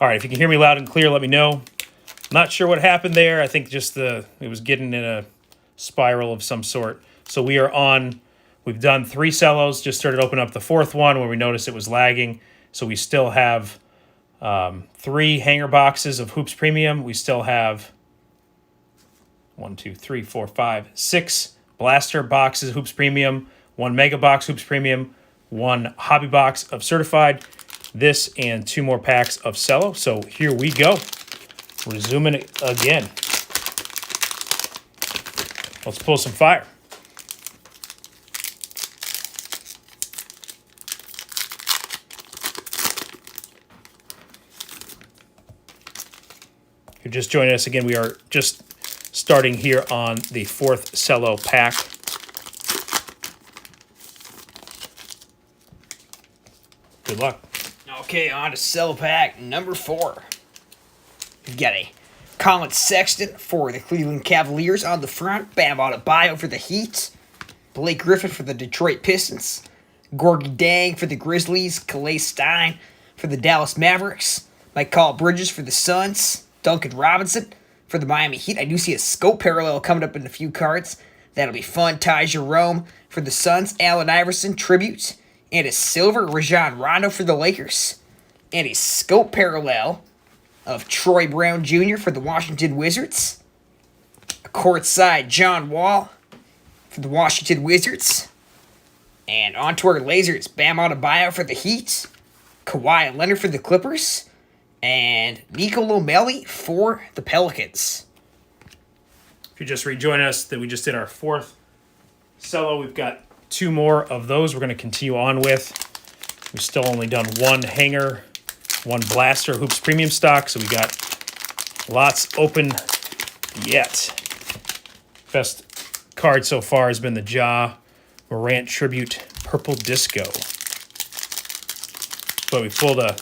All right, if you can hear me loud and clear, let me know. Not sure what happened there. I think just it was getting in a spiral of some sort. So we are on. We've done 3 cellos. Just started opening up the 4th one where we noticed it was lagging. So we still have 3 hanger boxes of Hoops Premium. We still have 1, 2, 3, 4, 5, 6 blaster boxes Hoops Premium, 1 mega box Hoops Premium, 1 hobby box of certified, this and 2 more packs of cello. So here we go. Resuming it again. Let's pull some fire. If you're just joining us again, we are just starting here on the 4th cello pack. Good luck. Okay, on to cello pack number 4. We've got a Colin Sexton for the Cleveland Cavaliers on the front. Bam Adebayo for the Heat. Blake Griffin for the Detroit Pistons. Gorgie Dang for the Grizzlies. Calais Stein for the Dallas Mavericks. Mikal Bridges for the Suns. Duncan Robinson for the Miami Heat. I do see a scope parallel coming up in a few cards. That'll be fun. Ty Jerome for the Suns. Allen Iverson, tribute. And a silver Rajon Rondo for the Lakers. And a scope parallel of Troy Brown Jr. for the Washington Wizards. A courtside John Wall for the Washington Wizards. And onto our lasers, Bam Adebayo for the Heat. Kawhi Leonard for the Clippers. And Nico Lomeli for the Pelicans. If you're just rejoining us, that we just did our 4th cello. We've got 2 more of those we're going to continue on with. We've still only done 1 hanger, 1 blaster Hoops Premium stock, so we got lots open yet. Best card so far has been the Ja Morant Tribute Purple Disco. But we pulled a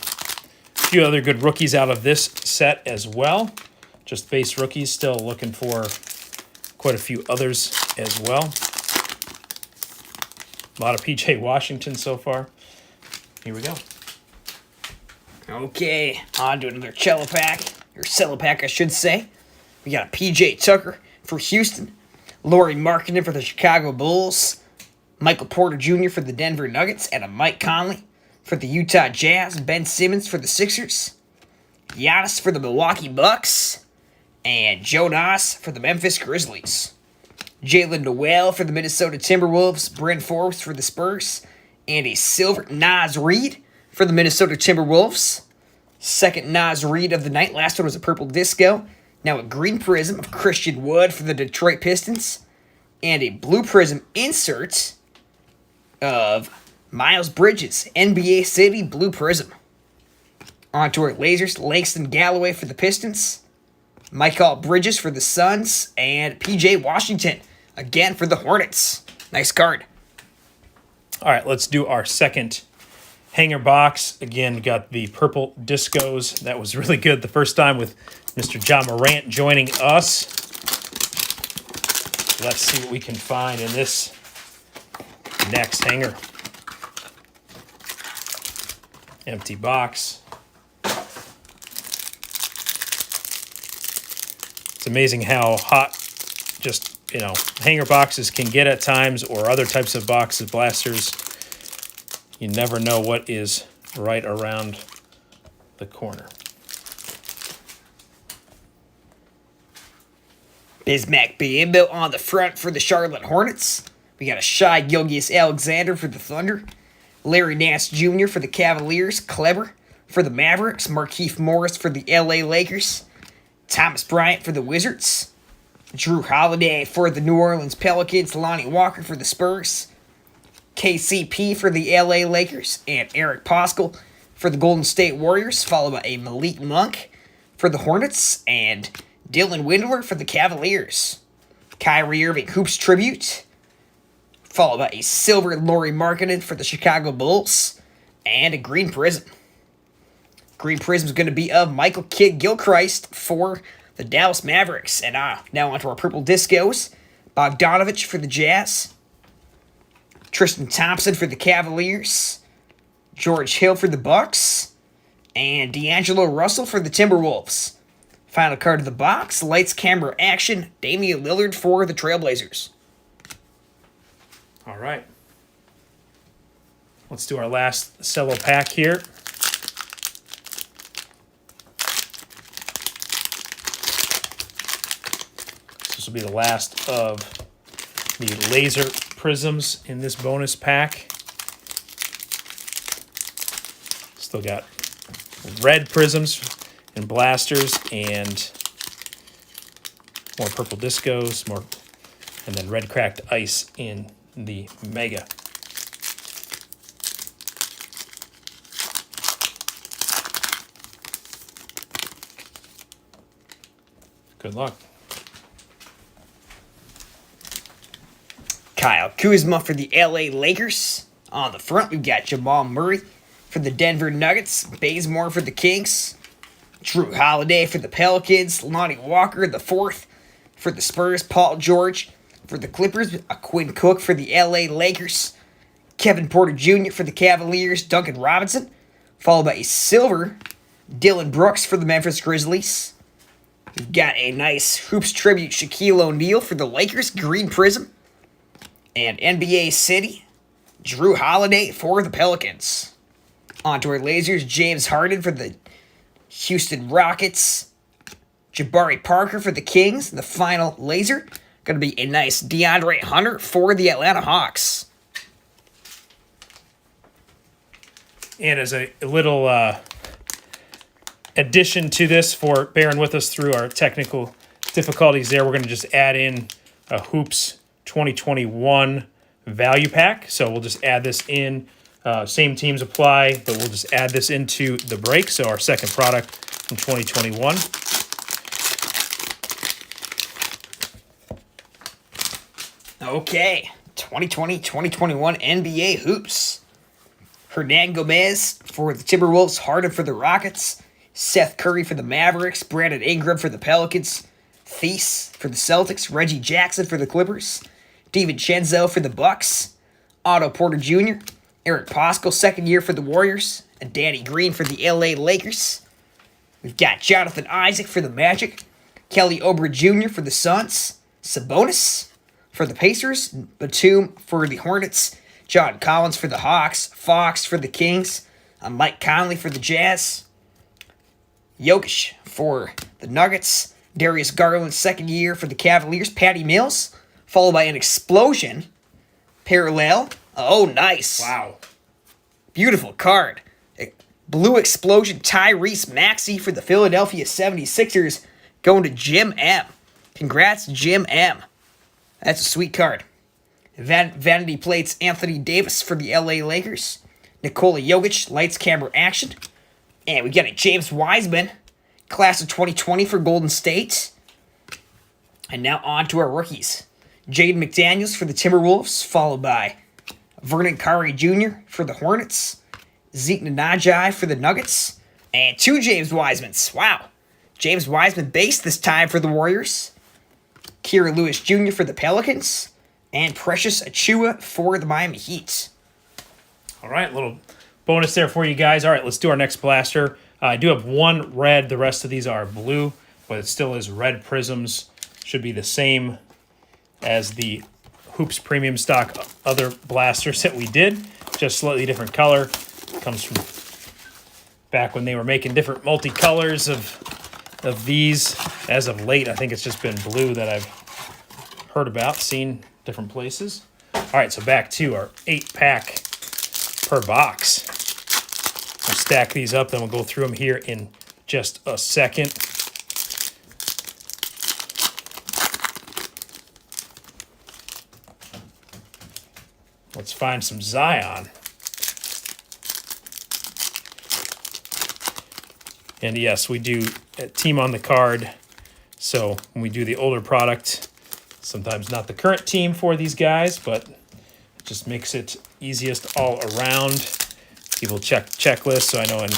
few other good rookies out of this set as well. Just base rookies, still looking for quite a few others as well. A lot of PJ Washington so far. Here we go. Okay, on to another cello pack. Or cello pack, I should say. We got a PJ Tucker for Houston. Lauri Markkanen for the Chicago Bulls. Michael Porter Jr. for the Denver Nuggets. And a Mike Conley for the Utah Jazz. Ben Simmons for the Sixers. Giannis for the Milwaukee Bucks. And Jonas for the Memphis Grizzlies. Jalen Noel for the Minnesota Timberwolves. Bryn Forbes for the Spurs. And a silver Naz Reid for the Minnesota Timberwolves. Second Naz Reid of the night. Last one was a purple disco. Now a green prism of Christian Wood for the Detroit Pistons. And a blue prism insert of Miles Bridges. NBA City Blue Prism. Onto our lasers. Langston Galloway for the Pistons. Mikal Bridges for the Suns. And PJ Washington again for the Hornets. Nice card. All right, let's do our second hanger box. Again, got the purple discos. That was really good the first time with Mr. Ja Morant joining us. Let's see what we can find in this next hanger. Empty box. It's amazing how hot just, hanger boxes can get at times, or other types of boxes, blasters. You never know what is right around the corner. Bismack Biyombo on the front for the Charlotte Hornets. We got a Shai Gilgeous-Alexander for the Thunder. Larry Nance Jr. for the Cavaliers. Kleber for the Mavericks. Markieff Morris for the LA Lakers. Thomas Bryant for the Wizards. Drew Holiday for the New Orleans Pelicans. Lonnie Walker for the Spurs. KCP for the LA Lakers. And Eric Paschall for the Golden State Warriors. Followed by a Malik Monk for the Hornets. And Dylan Windler for the Cavaliers. Kyrie Irving Hoops Tribute. Followed by a silver Lauri Markkanen for the Chicago Bulls. And a green prism. Green prism is going to be of Michael Kidd-Gilchrist for the Dallas Mavericks. And now onto our purple discos. Bogdanovich for the Jazz. Tristan Thompson for the Cavaliers. George Hill for the Bucks. And D'Angelo Russell for the Timberwolves. Final card of the box, lights, camera, action, Damian Lillard for the Trailblazers. All right. Let's do our last cello pack here. This will be the last of the laser prisms in this bonus pack. Still got red prisms and blasters and more purple discos, and then red cracked ice in the mega. Good luck. Kyle Kuzma for the LA Lakers. On the front, we've got Jamal Murray for the Denver Nuggets, Bazemore for the Kings, Drew Holiday for the Pelicans, Lonnie Walker the fourth for the Spurs, Paul George for the Clippers, a Quinn Cook for the LA Lakers, Kevin Porter Jr. for the Cavaliers, Duncan Robinson, followed by a silver Dylan Brooks for the Memphis Grizzlies. We've got a nice Hoops tribute Shaquille O'Neal for the Lakers, green prism, and NBA City, Drew Holiday for the Pelicans. Onto our lasers, James Harden for the Houston Rockets, Jabari Parker for the Kings. The final laser, going to be a nice DeAndre Hunter for the Atlanta Hawks. And as a little addition to this, for bearing with us through our technical difficulties there, we're going to just add in a Hoops 2021 value pack. So we'll just add this in. Same teams apply, but we'll just add this into the break. So our second product from 2021. Okay, 2020-2021 NBA Hoops. Hernan Gomez for the Timberwolves, Harden for the Rockets, Seth Curry for the Mavericks, Brandon Ingram for the Pelicans, Thies for the Celtics, Reggie Jackson for the Clippers, DiVincenzo for the Bucks, Otto Porter Jr., Eric Paschall, second year for the Warriors, and Danny Green for the LA Lakers. We've got Jonathan Isaac for the Magic, Kelly Oubre Jr. for the Suns, Sabonis for the Pacers, Batum for the Hornets, John Collins for the Hawks, Fox for the Kings, and Mike Conley for the Jazz, Jokic for the Nuggets, Darius Garland, second year for the Cavaliers, Patty Mills, followed by an explosion, parallel. Oh, nice. Wow. Beautiful card. Blue explosion, Tyrese Maxey for the Philadelphia 76ers, going to Jim M. Congrats, Jim M. That's a sweet card. Vanity Plates, Anthony Davis for the LA Lakers, Nikola Jokic, lights, camera, action. And we got a James Wiseman, class of 2020 for Golden State. And now on to our rookies. Jaden McDaniels for the Timberwolves, followed by Vernon Carey Jr. for the Hornets, Zeke Nnaji for the Nuggets, and two James Wisemans. Wow. James Wiseman base this time for the Warriors, Kira Lewis Jr. for the Pelicans, and Precious Achiuwa for the Miami Heat. All right, little bonus there for you guys. All right, let's do our next blaster. I do have one red. The rest of these are blue, but it still is red prisms. Should be the same as the Hoops Premium Stock other blasters that we did. Just slightly different color. Comes from back when they were making different multicolors of these. As of late, I think it's just been blue that I've heard about, seen different places. All right, so back to our 8-pack per box. We'll stack these up, then we'll go through them here in just a second. Let's find some Zion. And yes, we do a team on the card. So when we do the older product, sometimes not the current team for these guys, but it just makes it easiest all around. People check checklists. So I know in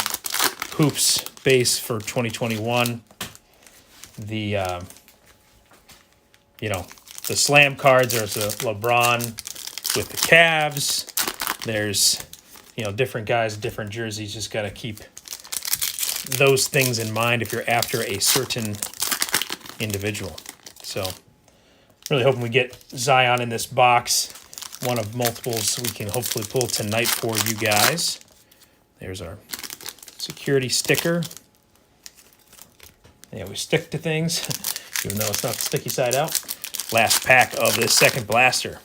Hoops base for 2021, the the slam cards, there's a LeBron with the Cavs. There's different guys, different jerseys. Just got to keep those things in mind if you're after a certain individual. So really hoping we get Zion in this box. One of multiples we can hopefully pull tonight for you guys. There's our security sticker. Yeah, we stick to things, even though it's not the sticky side out. Last pack of this second blaster.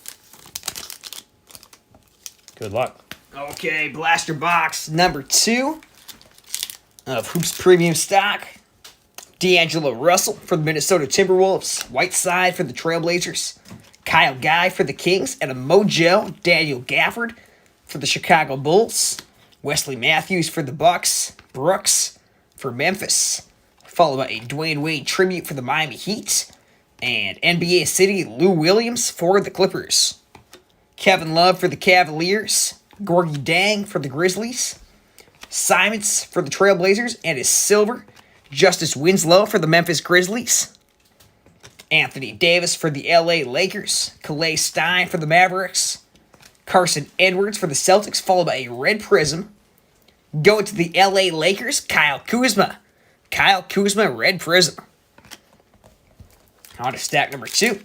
Good luck. Okay, blaster box number 2 of Hoops Premium stock. D'Angelo Russell for the Minnesota Timberwolves. Whiteside for the Trailblazers. Kyle Guy for the Kings. And a Mojo Daniel Gafford for the Chicago Bulls. Wesley Matthews for the Bucks. Brooks for Memphis. Followed by a Dwayne Wade tribute for the Miami Heat. And NBA City Lou Williams for the Clippers. Kevin Love for the Cavaliers. Gorgie Dang for the Grizzlies. Simons for the Trailblazers. And his silver, Justice Winslow for the Memphis Grizzlies. Anthony Davis for the LA Lakers. Calais Stein for the Mavericks. Carson Edwards for the Celtics, followed by a red prism. Going to the LA Lakers, Kyle Kuzma. Kyle Kuzma, red prism. On to stack number 2.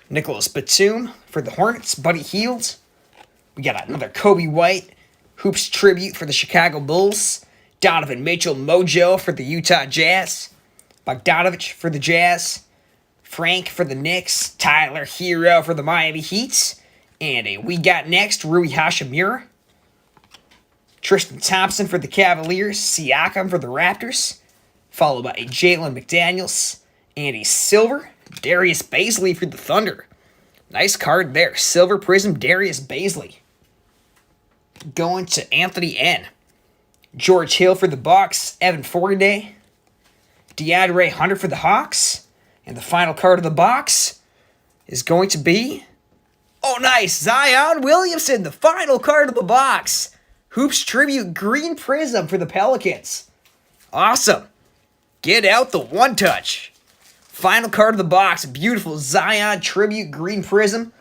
Nicholas Batum for the Hornets. Buddy Hield. We got another Kobe White Hoops tribute for the Chicago Bulls. Donovan Mitchell Mojo for the Utah Jazz. Bogdanovich for the Jazz. Frank for the Knicks. Tyler Hero for the Miami Heat. And a We Got Next Rui Hachimura. Tristan Thompson for the Cavaliers. Siakam for the Raptors. Followed by a Jalen McDaniels. And a silver Darius Baisley for the Thunder. Nice card there. Silver Prism Darius Baisley. Going to Anthony N. George Hill for the Bucks. Evan Fournier. DeAndre Hunter for the Hawks. And the final card of the box is going to be... Oh, nice! Zion Williamson, the final card of the box. Hoops Tribute Green Prism for the Pelicans. Awesome. Get out the one touch. Final card of the box. Beautiful Zion Tribute Green Prism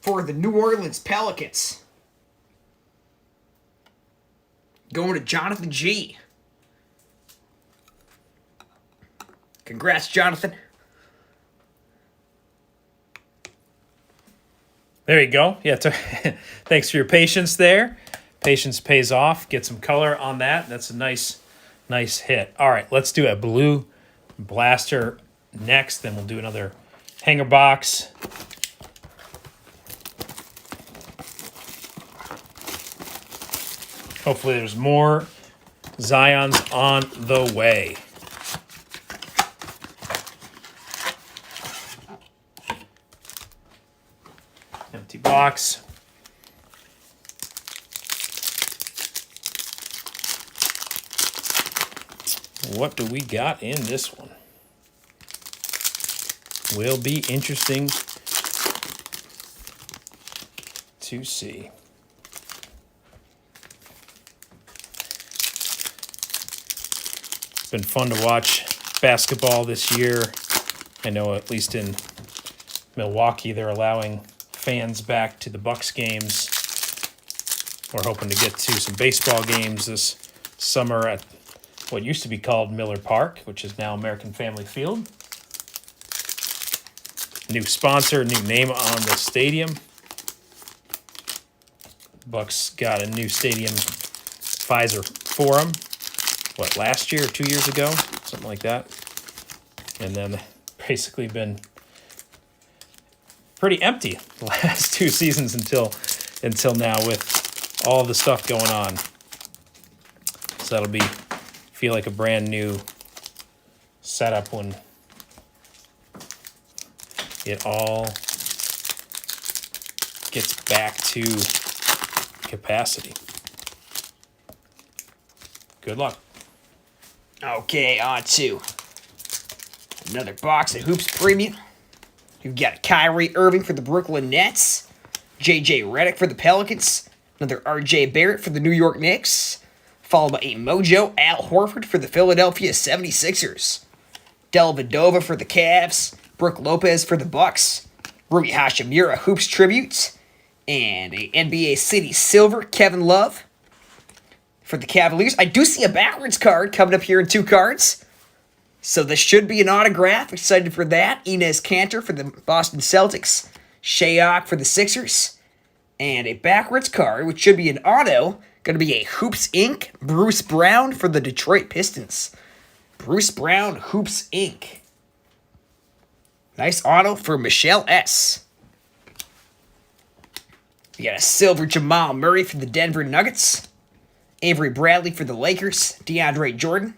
for the New Orleans Pelicans. Going to Jonathan G. Congrats, Jonathan. There you go. Yeah, thanks for your patience there. Patience pays off. Get some color on that. That's a nice hit. All right, let's do a blue blaster next. Then we'll do another hanger box. Hopefully there's more Zions on the way. Empty box. What do we got in this one? Will be interesting to see. It's been fun to watch basketball this year. I know at least in Milwaukee they're allowing fans back to the Bucks games. We're hoping to get to some baseball games this summer at what used to be called Miller Park, which is now American Family Field. New sponsor, new name on the stadium. Bucks got a new stadium, Pfizer Forum, last year or 2 years ago? Something like that. And then basically been pretty empty the last 2 seasons until now with all the stuff going on. So that'll feel like a brand new setup when it all gets back to capacity. Good luck. Okay, on to another box of Hoops Premium. We've got Kyrie Irving for the Brooklyn Nets. J.J. Redick for the Pelicans. Another R.J. Barrett for the New York Knicks. Followed by a Mojo Al Horford for the Philadelphia 76ers. Dellavedova for the Cavs. Brook Lopez for the Bucks. Rui Hachimura Hoops Tribute. And a NBA City Silver Kevin Love. for the Cavaliers. I do see a backwards card coming up here in 2 cards. So this should be an autograph. Excited for that. Enes Kanter for the Boston Celtics. Shayok for the Sixers. And a backwards card, which should be an auto. Going to be a Hoops Inc. Bruce Brown for the Detroit Pistons. Bruce Brown, Hoops Inc. Nice auto for Michelle S. We got a silver Jamal Murray for the Denver Nuggets. Avery Bradley for the Lakers. DeAndre Jordan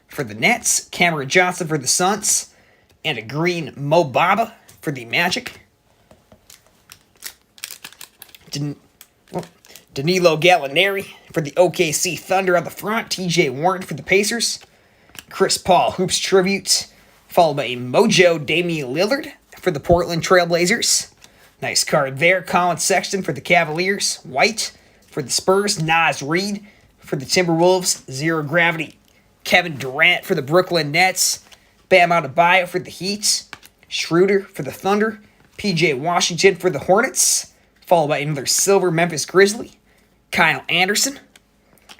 for the Nets. Cameron Johnson for the Suns. And a green Mo Bamba for the Magic. Danilo Gallinari for the OKC Thunder on the front. TJ Warren for the Pacers. Chris Paul Hoops Tribute. Followed by a Mojo Damian Lillard for the Portland Trailblazers. Nice card there. Colin Sexton for the Cavaliers. White for the Spurs. Naz Reid for the Timberwolves. Zero Gravity. Kevin Durant for the Brooklyn Nets. Bam Adebayo for the Heat. Schroeder for the Thunder. PJ Washington for the Hornets. Followed by another silver Memphis Grizzly. Kyle Anderson.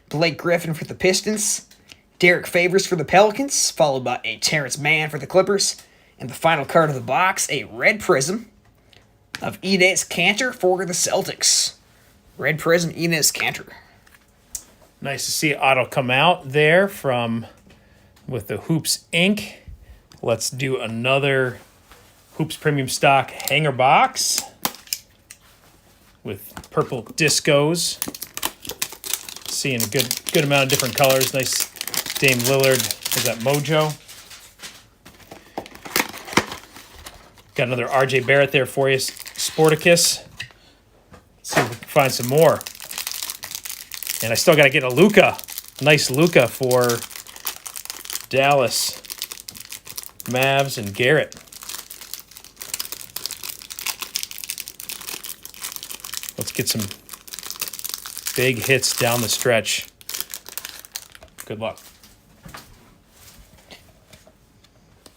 Blake Griffin for the Pistons. Derek Favors for the Pelicans, followed by a Terrence Mann for the Clippers. And the final card of the box, a red prism of Enes Kanter for the Celtics. Red prism, Enes Kanter. Nice to see auto come out there with the Hoops Inc. Let's do another Hoops Premium Stock hanger box with purple discos. Seeing a good amount of different colors. Nice Dame Lillard. Is that Mojo? Got another RJ Barrett there for you. Sporticus. Let's see if we can find some more. And I still got to get a Luka. Nice Luka for Dallas. Mavs and Garrett. Let's get some big hits down the stretch. Good luck.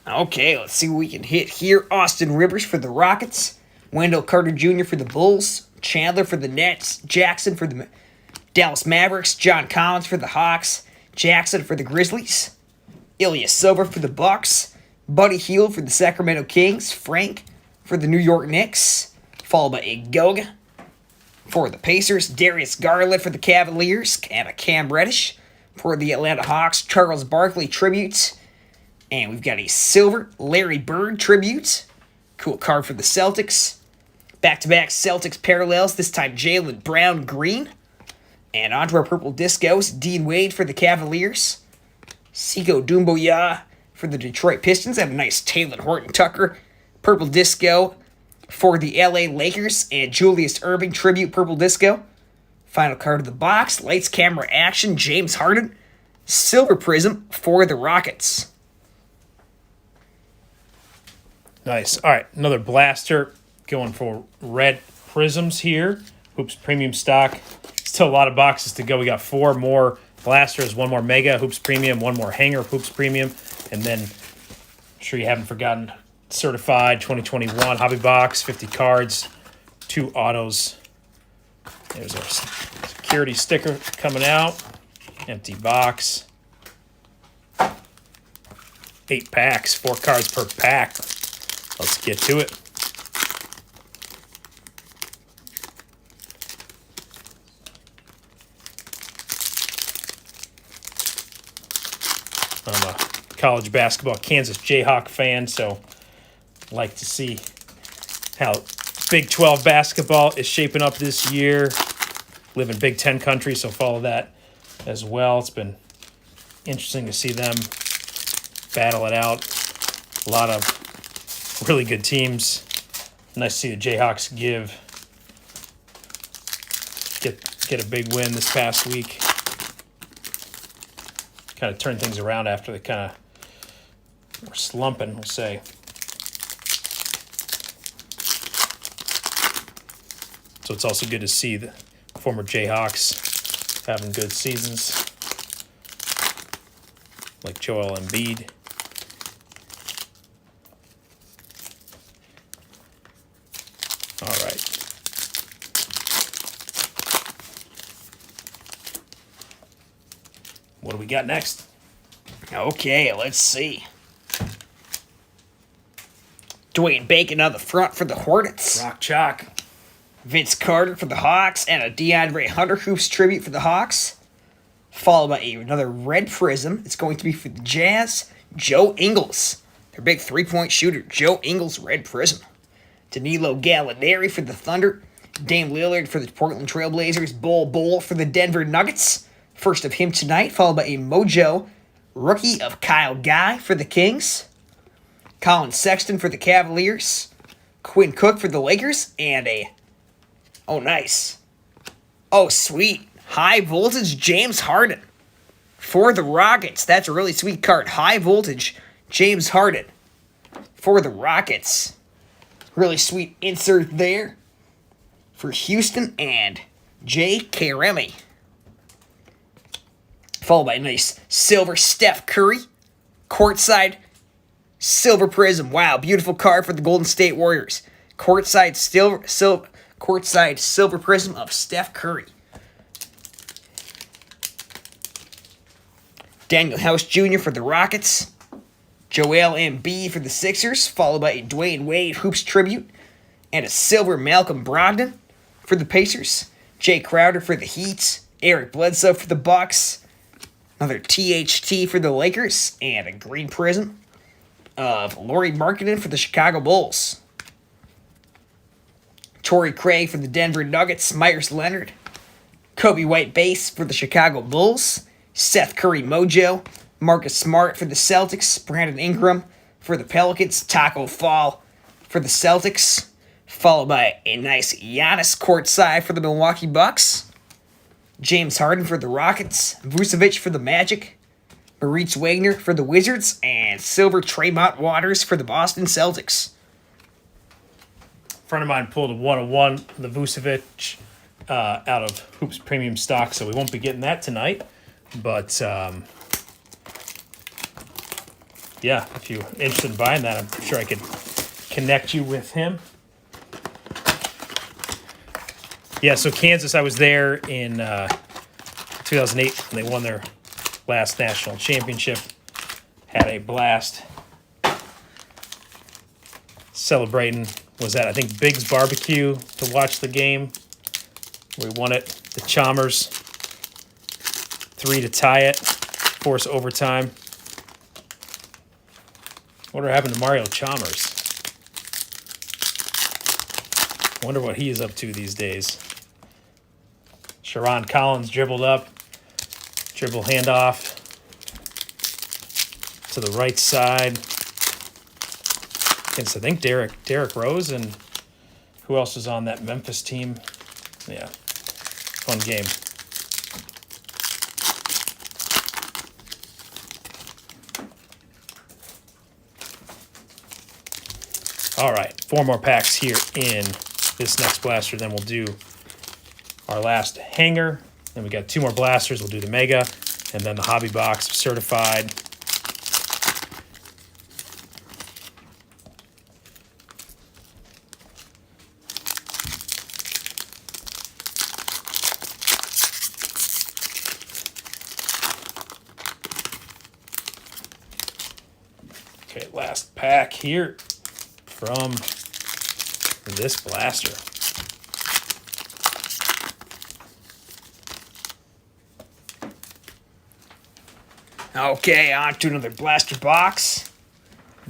Okay, let's see what we can hit here. Austin Rivers for the Rockets. Wendell Carter Jr. for the Bulls. Chandler for the Nets. Jackson for the Dallas Mavericks. John Collins for the Hawks. Jackson for the Grizzlies. Ilya Silver for the Bucks. Buddy Hield for the Sacramento Kings. Frank for the New York Knicks. Followed by a Goga for the Pacers. Darius Garland for the Cavaliers. And a Cam Reddish for the Atlanta Hawks. Charles Barkley tribute. And we've got a silver Larry Bird tribute. Cool card for the Celtics. Back-to-back Celtics parallels. This time Jaylen Brown green. And onto our purple discos. Dean Wade for the Cavaliers. Sekou Doumbouya for the Detroit Pistons. And a nice Taylor Horton Tucker purple disco for the LA Lakers. And Julius Erving tribute purple disco. Final card of the box. Lights, camera, action. James Harden. Silver prism for the Rockets. Nice. All right, another blaster going for red prisms here. Hoops Premium Stock. Still a lot of boxes to go. We got 4 more blasters, 1 more Mega Hoops Premium, 1 more Hanger Hoops Premium, and then I'm sure you haven't forgotten Certified 2021 Hobby Box, 50 cards, 2 autos. There's our security sticker coming out. Empty box. 8 packs, 4 cards per pack. Let's get to it. I'm a college basketball Kansas Jayhawk fan, so like to see how Big 12 basketball is shaping up this year. Live in Big 10 country, so follow that as well. It's been interesting to see them battle it out. A lot of really good teams. Nice to see the Jayhawks get a big win this past week. Kind of turn things around after they kind of were slumping, we'll say. So it's also good to see the former Jayhawks having good seasons, like Joel Embiid. All right. What do we got next? Okay, let's see. Dwayne Bacon on the front for the Hornets. Rock Chalk. Vince Carter for the Hawks, and a DeAndre Hunter Hoops tribute for the Hawks. Followed by another red prism. It's going to be for the Jazz. Joe Ingles, their big three-point shooter. Joe Ingles, red prism. Danilo Gallinari for the Thunder. Dame Lillard for the Portland Trailblazers. Bol for the Denver Nuggets. First of him tonight, followed by a Mojo rookie of Kyle Guy for the Kings. Colin Sexton for the Cavaliers. Quinn Cook for the Lakers. And a... Oh, nice. Oh, sweet. High voltage James Harden for the Rockets. That's a really sweet card. High voltage James Harden for the Rockets. Really sweet insert there for Houston and J.K. Remy. Followed by a nice silver Steph Curry. Courtside silver prism. Wow, beautiful card for the Golden State Warriors. Courtside silver prism of Steph Curry. Daniel House Jr. for the Rockets. Joel Embiid for the Sixers, followed by a Dwayne Wade Hoops tribute, and a silver Malcolm Brogdon for the Pacers. Jay Crowder for the Heat. Eric Bledsoe for the Bucks. Another THT for the Lakers, and a green prism of Lauri Markkanen for the Chicago Bulls. Torrey Craig for the Denver Nuggets. Myers Leonard. Kobe White base for the Chicago Bulls. Seth Curry Mojo. Marcus Smart for the Celtics. Brandon Ingram for the Pelicans. Taco Fall for the Celtics. Followed by a nice Giannis courtside for the Milwaukee Bucks. James Harden for the Rockets. Vucevic for the Magic. Moritz Wagner for the Wizards. And silver Tremont Waters for the Boston Celtics. A friend of mine pulled a 101, the Vucevic, out of Hoops Premium stock, so we won't be getting that tonight. But, yeah, if you're interested in buying that, I'm sure I could connect you with him. Yeah, so Kansas, I was there in 2008 when they won their last national championship. Had a blast celebrating. Was at, I think, Big's Barbecue to watch the game. We won it. The Chalmers. 3 to tie it. Force overtime. Whatever happened to Mario Chalmers? Wonder what he is up to these days. Sharon Collins dribbled up. Dribble handoff to the right side. Against, I think, Derrick Rose, and who else was on that Memphis team? Yeah, fun game. All right, 4 more packs here in this next blaster. Then we'll do our last hanger. Then we got 2 more blasters. We'll do the Mega, and then the Hobby Box certified. Okay, last pack here from this blaster. Okay, on to another blaster box.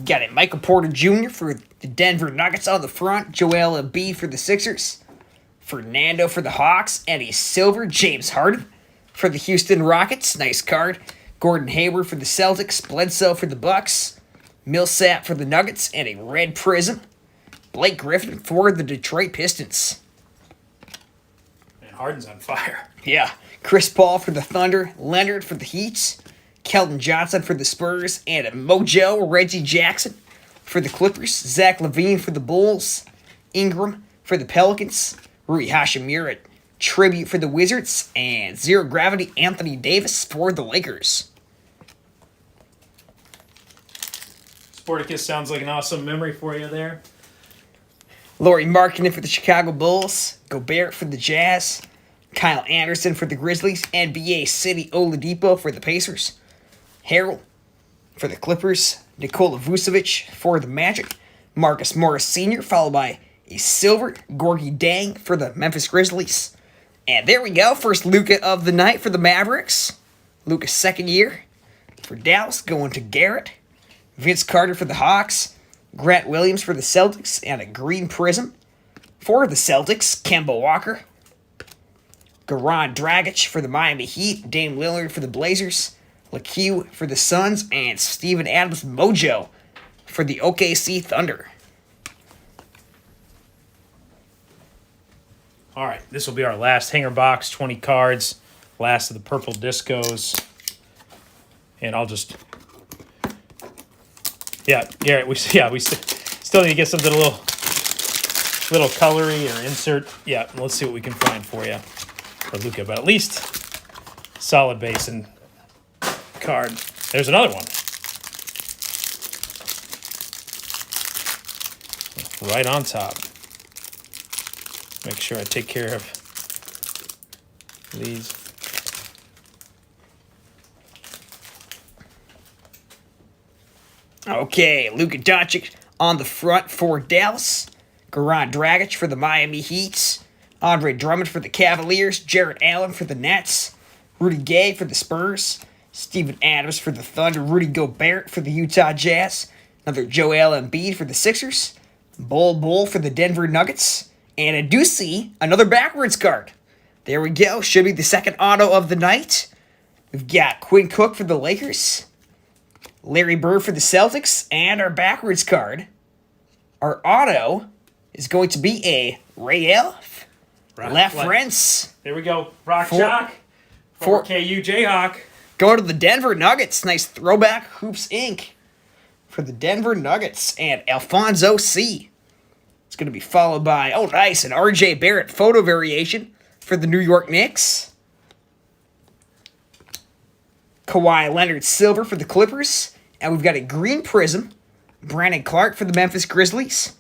Got a Michael Porter Jr. for the Denver Nuggets on the front. Joel Embiid for the Sixers. Fernando for the Hawks. And a silver James Harden for the Houston Rockets. Nice card. Gordon Hayward for the Celtics. Bledsoe for the Bucks. Millsap for the Nuggets. And a red prism. Blake Griffin for the Detroit Pistons. Man, Harden's on fire. Yeah. Chris Paul for the Thunder. Leonard for the Heat. Keldon Johnson for the Spurs. And a Mojo Reggie Jackson for the Clippers. Zach LaVine for the Bulls. Ingram for the Pelicans. Rui Hachimura tribute for the Wizards. And Zero Gravity Anthony Davis for the Lakers. Sporticus sounds like an awesome memory for you there. Lauri Markkanen for the Chicago Bulls. Gobert for the Jazz. Kyle Anderson for the Grizzlies. NBA City Oladipo for the Pacers. Harrell for the Clippers. Nikola Vucevic for the Magic. Marcus Morris Sr. followed by a silver Gorgie Dang for the Memphis Grizzlies. And there we go. First Luka of the night for the Mavericks. Luka's second year for Dallas going to Garrett. Vince Carter for the Hawks. Grant Williams for the Celtics. And a green prism for the Celtics. Kemba Walker. Goran Dragic for the Miami Heat. Dame Lillard for the Blazers. LaQ for the Suns. And Steven Adams Mojo for the OKC Thunder. All right, this will be our last hanger box, 20 cards, last of the purple discos. And I'll just, Garrett, we still need to get something a little colory or insert. Yeah, let's see what we can find for you for Luka, but at least solid base and card. There's another one. Right on top. Make sure I take care of these. Okay, Luka Doncic on the front for Dallas. Goran Dragic for the Miami Heat. Andre Drummond for the Cavaliers. Jarrett Allen for the Nets. Rudy Gay for the Spurs. Steven Adams for the Thunder. Rudy Gobert for the Utah Jazz. Another Joel Embiid for the Sixers. Bol for the Denver Nuggets. And I do see another backwards card. There we go. Should be the second auto of the night. We've got Quinn Cook for the Lakers. Larry Bird for the Celtics. And our backwards card, our auto, is going to be a Rael LaFrance. There we go. Rock For- Chalk. for- 4KU Jayhawk. Going to the Denver Nuggets. Nice throwback Hoops Inc. for the Denver Nuggets. And Alfonso C. It's going to be followed by, oh nice, an RJ Barrett photo variation for the New York Knicks. Kawhi Leonard silver for the Clippers. And we've got a green prism. Brandon Clark for the Memphis Grizzlies.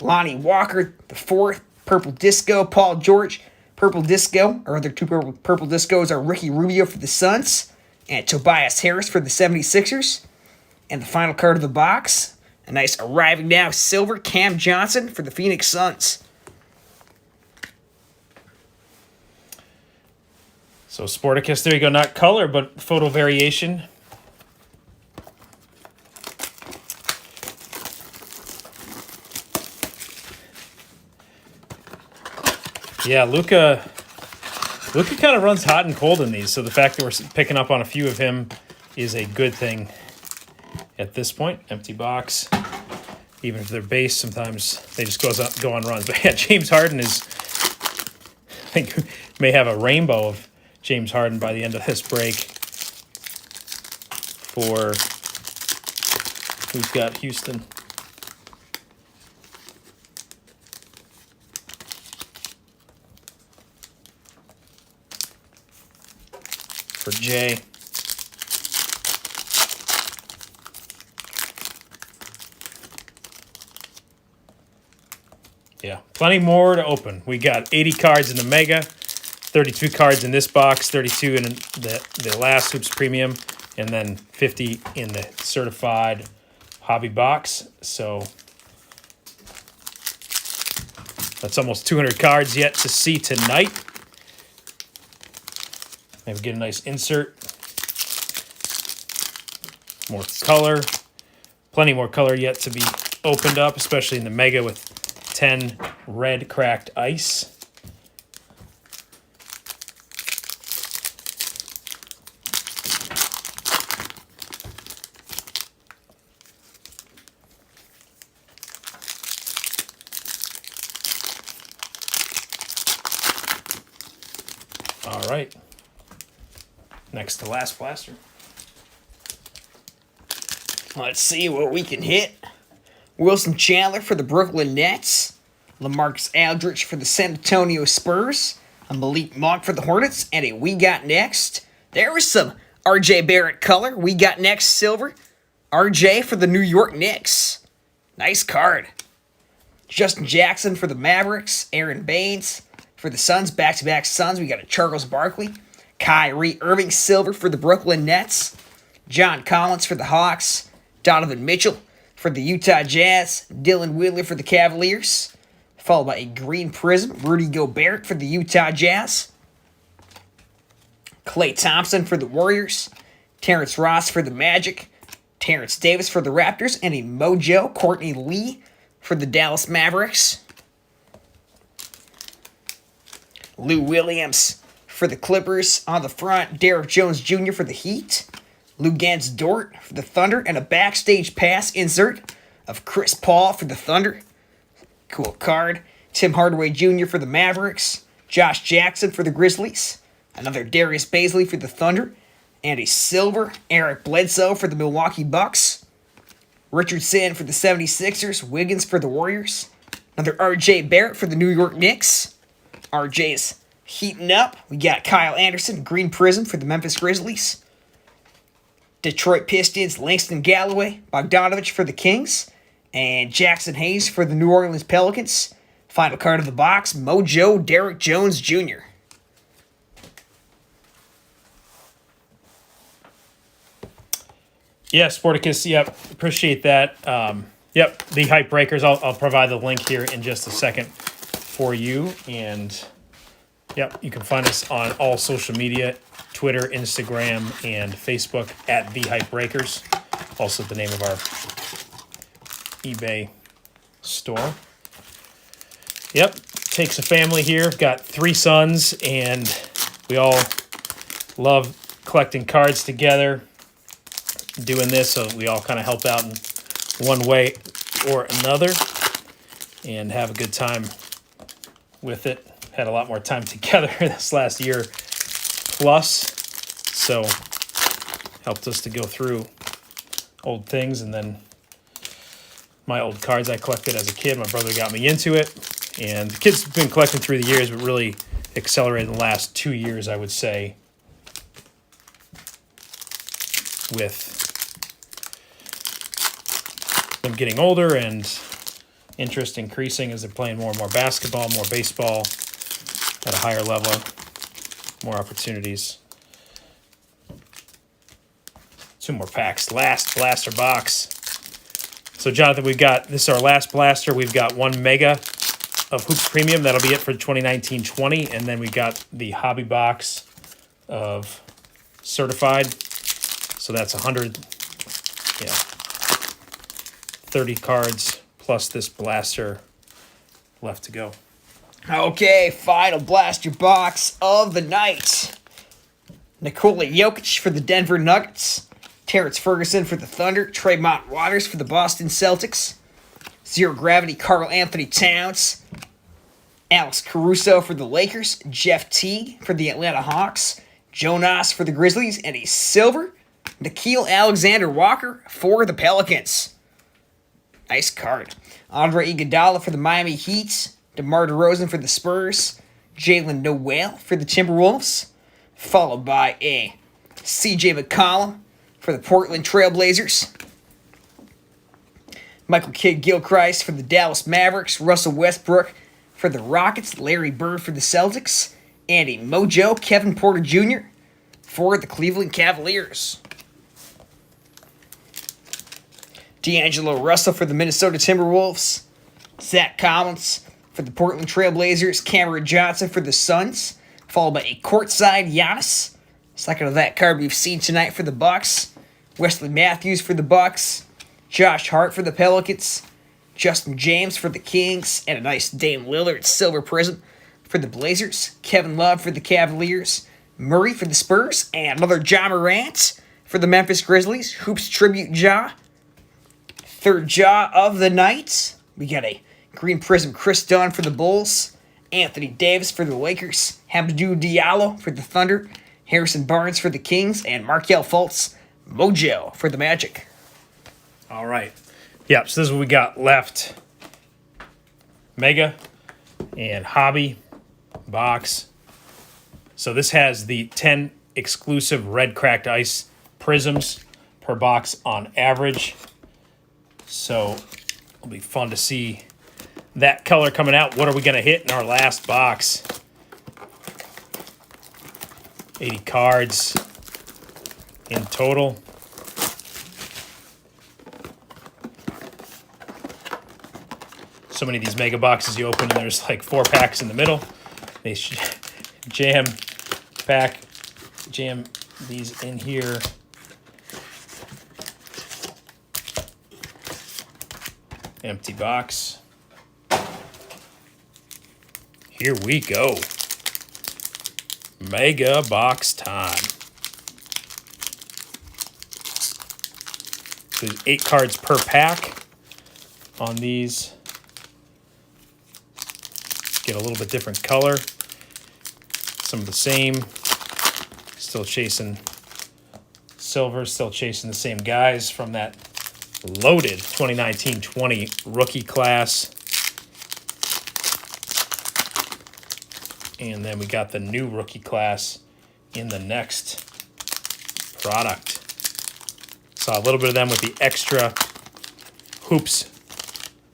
Lonnie Walker, the fourth. Purple Disco. Paul George, purple disco. Our other two purple discos are Ricky Rubio for the Suns. And Tobias Harris for the 76ers. And the final card of the box, a nice arriving now silver Cam Johnson for the Phoenix Suns. So Sporticus, there you go. Not color, but photo variation. Yeah, Luka kind of runs hot and cold in these, so the fact that we're picking up on a few of him is a good thing at this point. Empty box. Even if they're base, sometimes they just go on runs. But yeah, James Harden is, I think, may have a rainbow of James Harden by the end of this break. For who's got Houston? For Jay. Yeah, plenty more to open. We got 80 cards in the Mega, 32 cards in this box, 32 in the last Hoops Premium, and then 50 in the Certified Hobby box. So that's almost 200 cards yet to see tonight. Maybe get a nice insert. More color. Plenty more color yet to be opened up, especially in the Mega with 10 red cracked ice. All right. Next to last blaster. Let's see what we can hit. Wilson Chandler for the Brooklyn Nets. LaMarcus Aldridge for the San Antonio Spurs. A Malik Monk for the Hornets. And a We Got Next. There was some RJ Barrett color. We Got Next silver. RJ for the New York Knicks. Nice card. Justin Jackson for the Mavericks. Aaron Baines for the Suns. Back-to-back Suns. We got a Charles Barkley. Kyrie Irving silver for the Brooklyn Nets. John Collins for the Hawks. Donovan Mitchell for the Utah Jazz. Dylan Wheeler for the Cavaliers. Followed by a green prism. Rudy Gobert for the Utah Jazz. Klay Thompson for the Warriors. Terrence Ross for the Magic. Terrence Davis for the Raptors. And a Mojo Courtney Lee for the Dallas Mavericks. Lou Williams for the Clippers. On the front, Derrick Jones Jr. for the Heat. Luguentz Dort for the Thunder. And a backstage pass insert of Chris Paul for the Thunder. Cool card. Tim Hardaway Jr. for the Mavericks. Josh Jackson for the Grizzlies. Another Darius Bazley for the Thunder. And a silver Eric Bledsoe for the Milwaukee Bucks. Richardson for the 76ers. Wiggins for the Warriors. Another RJ Barrett for the New York Knicks. RJ's heating up. We got Kyle Anderson, green prism for the Memphis Grizzlies. Detroit Pistons, Langston Galloway, Bogdanovich for the Kings. And Jackson Hayes for the New Orleans Pelicans. Final card of the box, Mojo Derrick Jones Jr. Yeah, Sporticus, yep, appreciate that. Yep, the Hype Breakers, I'll provide the link here in just a second for you. And, yep, you can find us on all social media, Twitter, Instagram, and Facebook at The Hype Breakers. Also the name of our eBay store. Yep, takes a family here. Got 3 sons, and we all love collecting cards together, doing this, so we all kind of help out in one way or another and have a good time with it. Had a lot more time together this last year plus, so helped us to go through old things. And then my old cards I collected as a kid, my brother got me into it, and the kids have been collecting through the years, but really accelerated in the last 2 years, I would say, with them getting older and interest increasing as they're playing more and more basketball, more baseball at a higher level, more opportunities. 2 more packs. Last blaster box. So, Jonathan, we've got, this is our last blaster. We've got 1 mega of Hoops Premium. That'll be it for 2019-20. And then we got the hobby box of Certified. So that's 100, 30 cards plus this blaster left to go. Okay, final blaster box of the night. Nikola Jokic for the Denver Nuggets. Terrence Ferguson for the Thunder. Tremont Waters for the Boston Celtics. Zero Gravity Karl Anthony Towns. Alex Caruso for the Lakers. Jeff Teague for the Atlanta Hawks. Jonas for the Grizzlies. And a silver Nickeil Alexander-Walker for the Pelicans. Nice card. Andre Iguodala for the Miami Heat. DeMar DeRozan for the Spurs. Jalen Noel for the Timberwolves. Followed by a CJ McCollum for the Portland Trailblazers. Michael Kidd-Gilchrist for the Dallas Mavericks. Russell Westbrook for the Rockets. Larry Bird for the Celtics. And a Mojo Kevin Porter Jr. for the Cleveland Cavaliers. D'Angelo Russell for the Minnesota Timberwolves. Zach Collins for the Portland Trailblazers. Cameron Johnson for the Suns. Followed by a courtside Giannis. Second of that card we've seen tonight for the Bucks. Wesley Matthews for the Bucks. Josh Hart for the Pelicans. Justin James for the Kings. And a nice Dame Lillard silver prism for the Blazers. Kevin Love for the Cavaliers. Murray for the Spurs. And another Ja Morant for the Memphis Grizzlies. Hoops Tribute Ja. Third Ja of the night. We got a green prism Chris Dunn for the Bulls. Anthony Davis for the Lakers. Hamidou Diallo for the Thunder. Harrison Barnes for the Kings. And Markelle Fultz, Mojo for the Magic. All right. Yeah, so this is what we got left. Mega and Hobby box. So this has the 10 exclusive red cracked ice prisms per box on average. So it'll be fun to see that color coming out. What are we going to hit in our last box? 80 cards in total. So many of these mega boxes you open and there's like 4 packs in the middle. They jam these in here. Empty box. Here we go. Mega box time. So there's 8 cards per pack on these. Get a little bit different color. Some of the same. Still chasing silver, still chasing the same guys from that loaded 2019-20 rookie class. And then we got the new rookie class in the next product. Saw a little bit of them with the extra hoops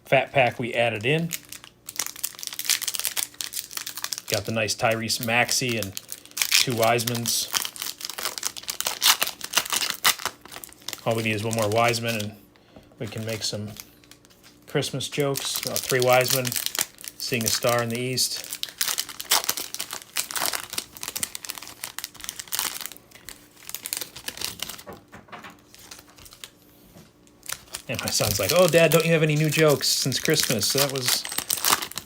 fat pack we added in. Got the nice Tyrese Maxey and 2 Wisemans. All we need is 1 more Wiseman and we can make some Christmas jokes. 3 Wiseman, seeing a star in the east. And my son's like, "Oh, Dad, don't you have any new jokes since Christmas? That was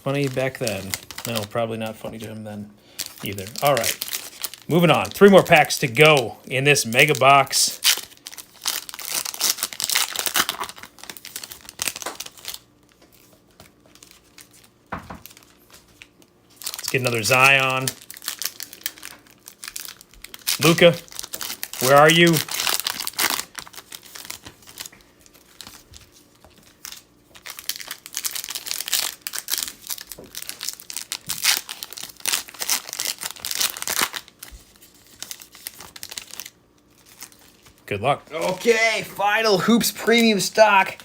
funny back then." No, probably not funny to him then either. All right, moving on. 3 more packs to go in this mega box. Let's get another Zion. Luka, where are you? Good luck. Okay, final Hoops Premium Stock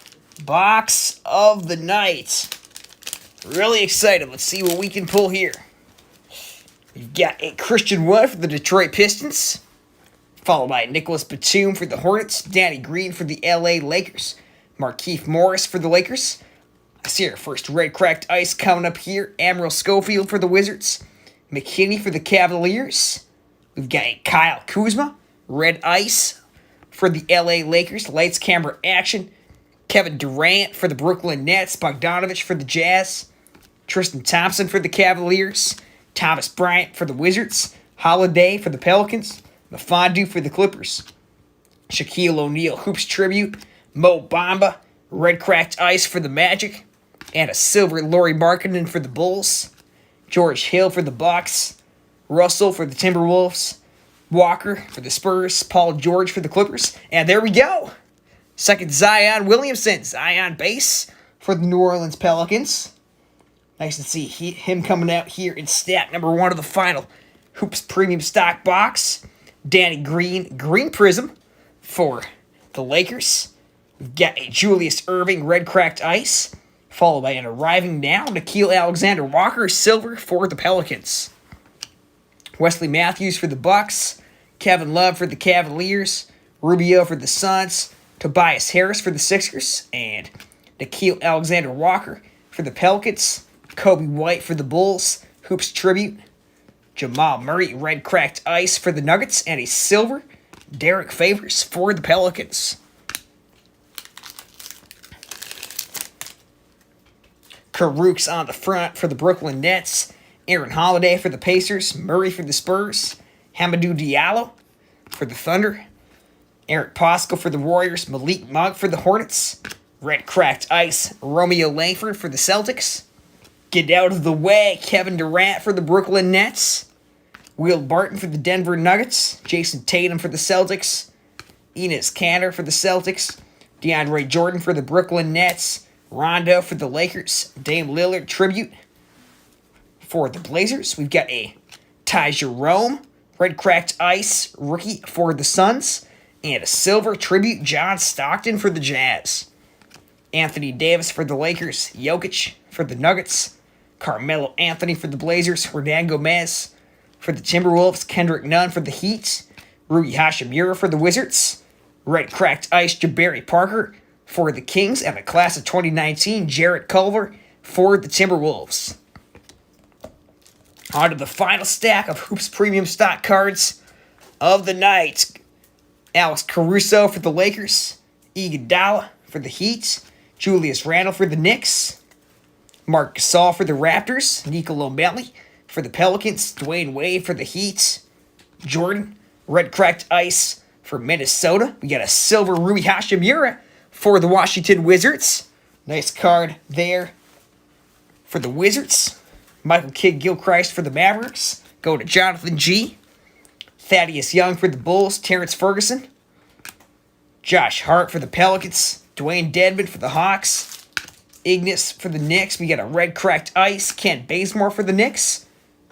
box of the night. Really excited. Let's see what we can pull here. We've got a Christian Wood for the Detroit Pistons, followed by Nicholas Batum for the Hornets, Danny Green for the LA Lakers, Markieff Morris for the Lakers. I see our first red cracked ice coming up here. Admiral Schofield for the Wizards, McKinney for the Cavaliers. We've got a Kyle Kuzma, red ice for the LA Lakers, lights, camera, action. Kevin Durant for the Brooklyn Nets, Bogdanovich for the Jazz, Tristan Thompson for the Cavaliers, Thomas Bryant for the Wizards, Holiday for the Pelicans, Mfiondu for the Clippers, Shaquille O'Neal Hoops Tribute, Mo Bamba, red cracked ice for the Magic, and a silver Lauri Markkanen for the Bulls, George Hill for the Bucks, Russell for the Timberwolves, Walker for the Spurs, Paul George for the Clippers, and there we go. Second Zion Williamson, Zion base for the New Orleans Pelicans. Nice to see him coming out here in stat number 1 of the final Hoops Premium Stock box. Danny Green, green prism for the Lakers. We've got a Julius Erving, red cracked ice, followed by an arriving now Nickeil Alexander-Walker, silver for the Pelicans. Wesley Matthews for the Bucks, Kevin Love for the Cavaliers, Rubio for the Suns, Tobias Harris for the Sixers, and Nickeil Alexander-Walker for the Pelicans, Kobe White for the Bulls, Hoops Tribute, Jamal Murray, red cracked ice for the Nuggets, and a silver Derek Favors for the Pelicans. Karooks on the front for the Brooklyn Nets, Aaron Holiday for the Pacers, Murray for the Spurs, Hamidou Diallo for the Thunder, Eric Paschall for the Warriors, Malik Monk for the Hornets, red cracked ice, Romeo Langford for the Celtics, get out of the way, Kevin Durant for the Brooklyn Nets, Will Barton for the Denver Nuggets, Jason Tatum for the Celtics, Enes Kanter for the Celtics, DeAndre Jordan for the Brooklyn Nets, Rondo for the Lakers, Dame Lillard tribute for the Blazers. We've got a Ty Jerome, red cracked ice rookie for the Suns, and a silver tribute John Stockton for the Jazz. Anthony Davis for the Lakers, Jokic for the Nuggets, Carmelo Anthony for the Blazers, Hernan Gomez for the Timberwolves. Kendrick Nunn for the Heat. Rui Hachimura for the Wizards. Red Cracked Ice Jabari Parker for the Kings. And the class of 2019, Jarrett Culver for the Timberwolves. On to the final stack of Hoops Premium stock cards of the night. Alex Caruso for the Lakers. Iguodala for the Heat. Julius Randle for the Knicks. Marc Gasol for the Raptors. Nicolo Melli for the Pelicans. Dwayne Wade for the Heat. Jordan, Red Cracked Ice for Minnesota. We got a silver Rui Hachimura for the Washington Wizards. Nice card there for the Wizards. Michael Kidd-Gilchrist for the Mavericks. Go to Jonathan G. Thaddeus Young for the Bulls. Terrence Ferguson. Josh Hart for the Pelicans. Dwayne Dedmon for the Hawks. Ignis for the Knicks. We got a Red Cracked Ice. Kent Bazemore for the Knicks.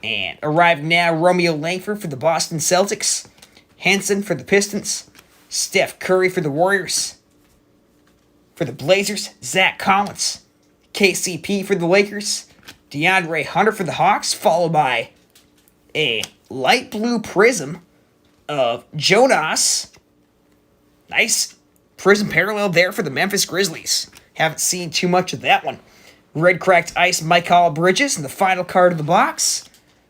And arrived now, Romeo Langford for the Boston Celtics. Henson for the Pistons. Steph Curry for the Warriors. For the Blazers, Zach Collins. KCP for the Lakers. DeAndre Hunter for the Hawks, followed by a light blue prism of Jonas. Nice prism parallel there for the Memphis Grizzlies. Haven't seen too much of that one. Red Cracked Ice, Mikal Bridges, and the final card of the box,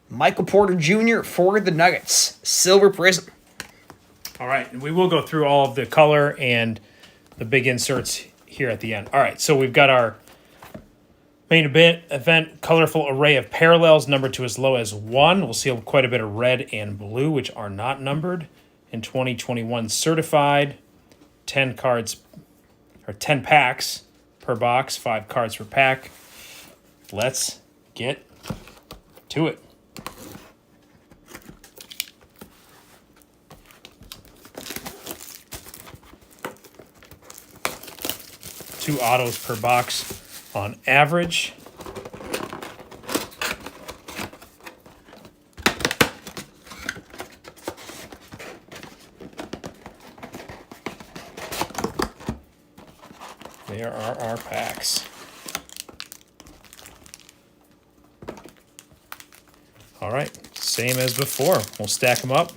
Michael Porter Jr. for the Nuggets. Silver prism. All right, and we will go through all of the color and the big inserts here at the end. All right, so we've got our main event colorful array of parallels numbered to as low as 1. We'll see quite a bit of red and blue, which are not numbered. In 2021 certified, 10 cards or 10 packs per box, 5 cards per pack. Let's get to it. Two autos per box on average. There are our packs. All right, same as before. We'll stack them up.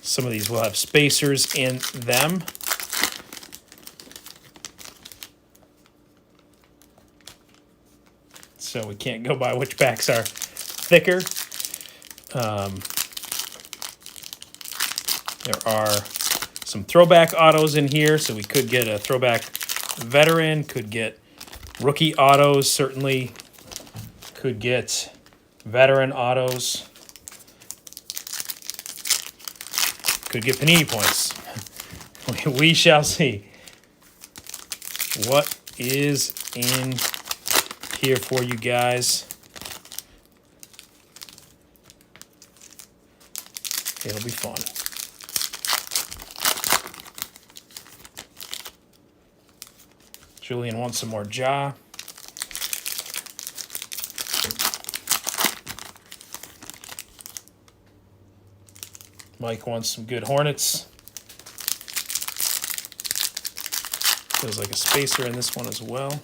Some of these will have spacers in them. So we can't go by which backs are thicker. There are some throwback autos in here, so we could get a throwback veteran, could get rookie autos, certainly could get veteran autos. Could get Panini points. We shall see. What is in here for you guys? It'll be fun. Julian wants some more Ja. Mike wants some good Hornets. Feels like a spacer in this one as well.